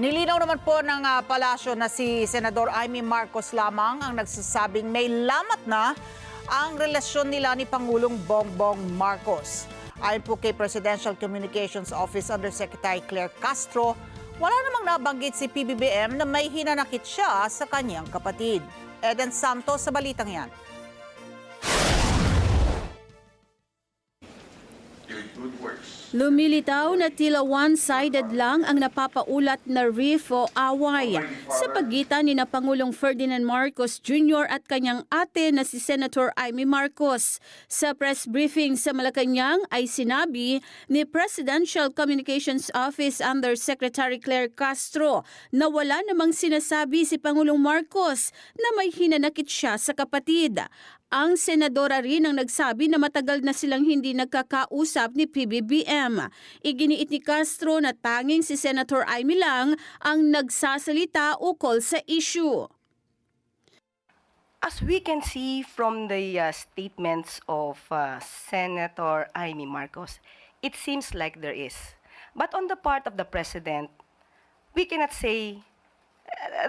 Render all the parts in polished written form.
Nilinaw naman po ng palasyo na si Senador Amy Marcos lamang ang nagsasabing may lamat na ang relasyon nila ni Pangulong Bongbong Marcos. Ayon po kay Presidential Communications Office Undersecretary Claire Castro, wala namang nabanggit si PBBM na may hinanakit siya sa kanyang kapatid. Eden Santos sa balitang yan. Lumilitaw na tila one-sided lang ang napapaulat na riff o away sa pagitan ni na Pangulong Ferdinand Marcos Jr. at kanyang ate na si Senator Amy Marcos. Sa press briefing sa Malacanang ay sinabi ni Presidential Communications Office Undersecretary Claire Castro na wala namang sinasabi si Pangulong Marcos na may hinanakit siya sa kapatid. Ang senadora rin ang nagsabi na matagal na silang hindi nagkakausap ni PBBM. Iginiit ni Castro na tanging si Senator Amy lang ang nagsasalita ukol sa issue. As we can see from the statements of Senator Amy Marcos, it seems like there is. But on the part of the President, we cannot say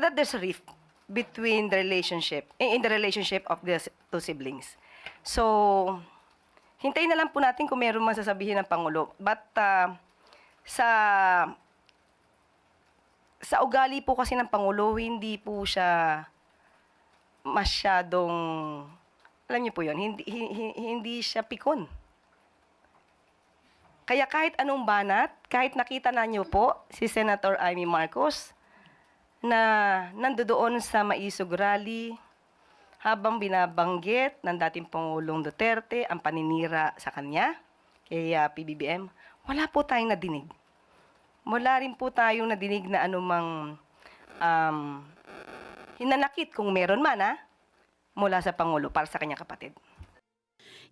that there's a rift between the relationship, in the relationship of the two siblings. So, hintayin na lang po natin kung meron man sasabihin ng Pangulo. But sa ugali po kasi ng Pangulo, hindi po siya masyadong, alam niyo po yun, hindi siya pikon. Kaya kahit anong banat, kahit nakita na niyo po si Senator Amy Marcos, na nandoon sa Maisog Rally habang binabanggit ng dating Pangulong Duterte ang paninira sa kanya, kay PBBM, wala po tayong nadinig. Wala rin po tayong nadinig na anumang hinanakit kung meron man mula sa Pangulo para sa kanyang kapatid.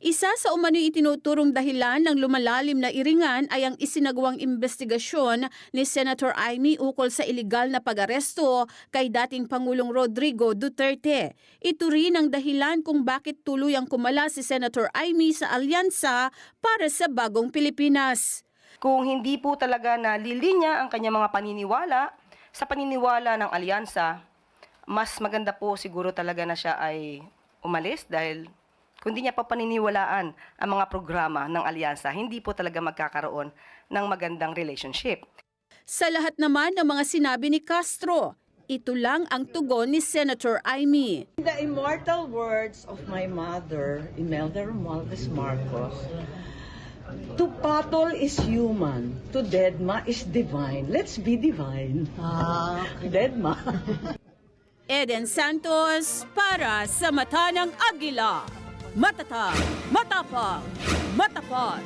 Isa sa umano'y itinuturong dahilan ng lumalalim na iringan ay ang isinagawang investigasyon ni Senator Amy ukol sa iligal na pag-aresto kay dating Pangulong Rodrigo Duterte. Ito rin ang dahilan kung bakit tuluyang kumala si Senator Amy sa alyansa para sa bagong Pilipinas. Kung hindi po talaga nalilinya ang kanyang mga paniniwala sa paniniwala ng alyansa, mas maganda po siguro talaga na siya ay umalis dahil kung di niya pa paniniwalaan ang mga programa ng alyansa, hindi po talaga magkakaroon ng magandang relationship. Sa lahat naman ng mga sinabi ni Castro, ito lang ang tugon ni Senator Amy. The immortal words of my mother, Imelda Romualdez Marcos, to patol is human, to deadma is divine. Let's be divine. Deadma. Eden Santos para sa Mata ng Agila. Matatag, matapang, matapat.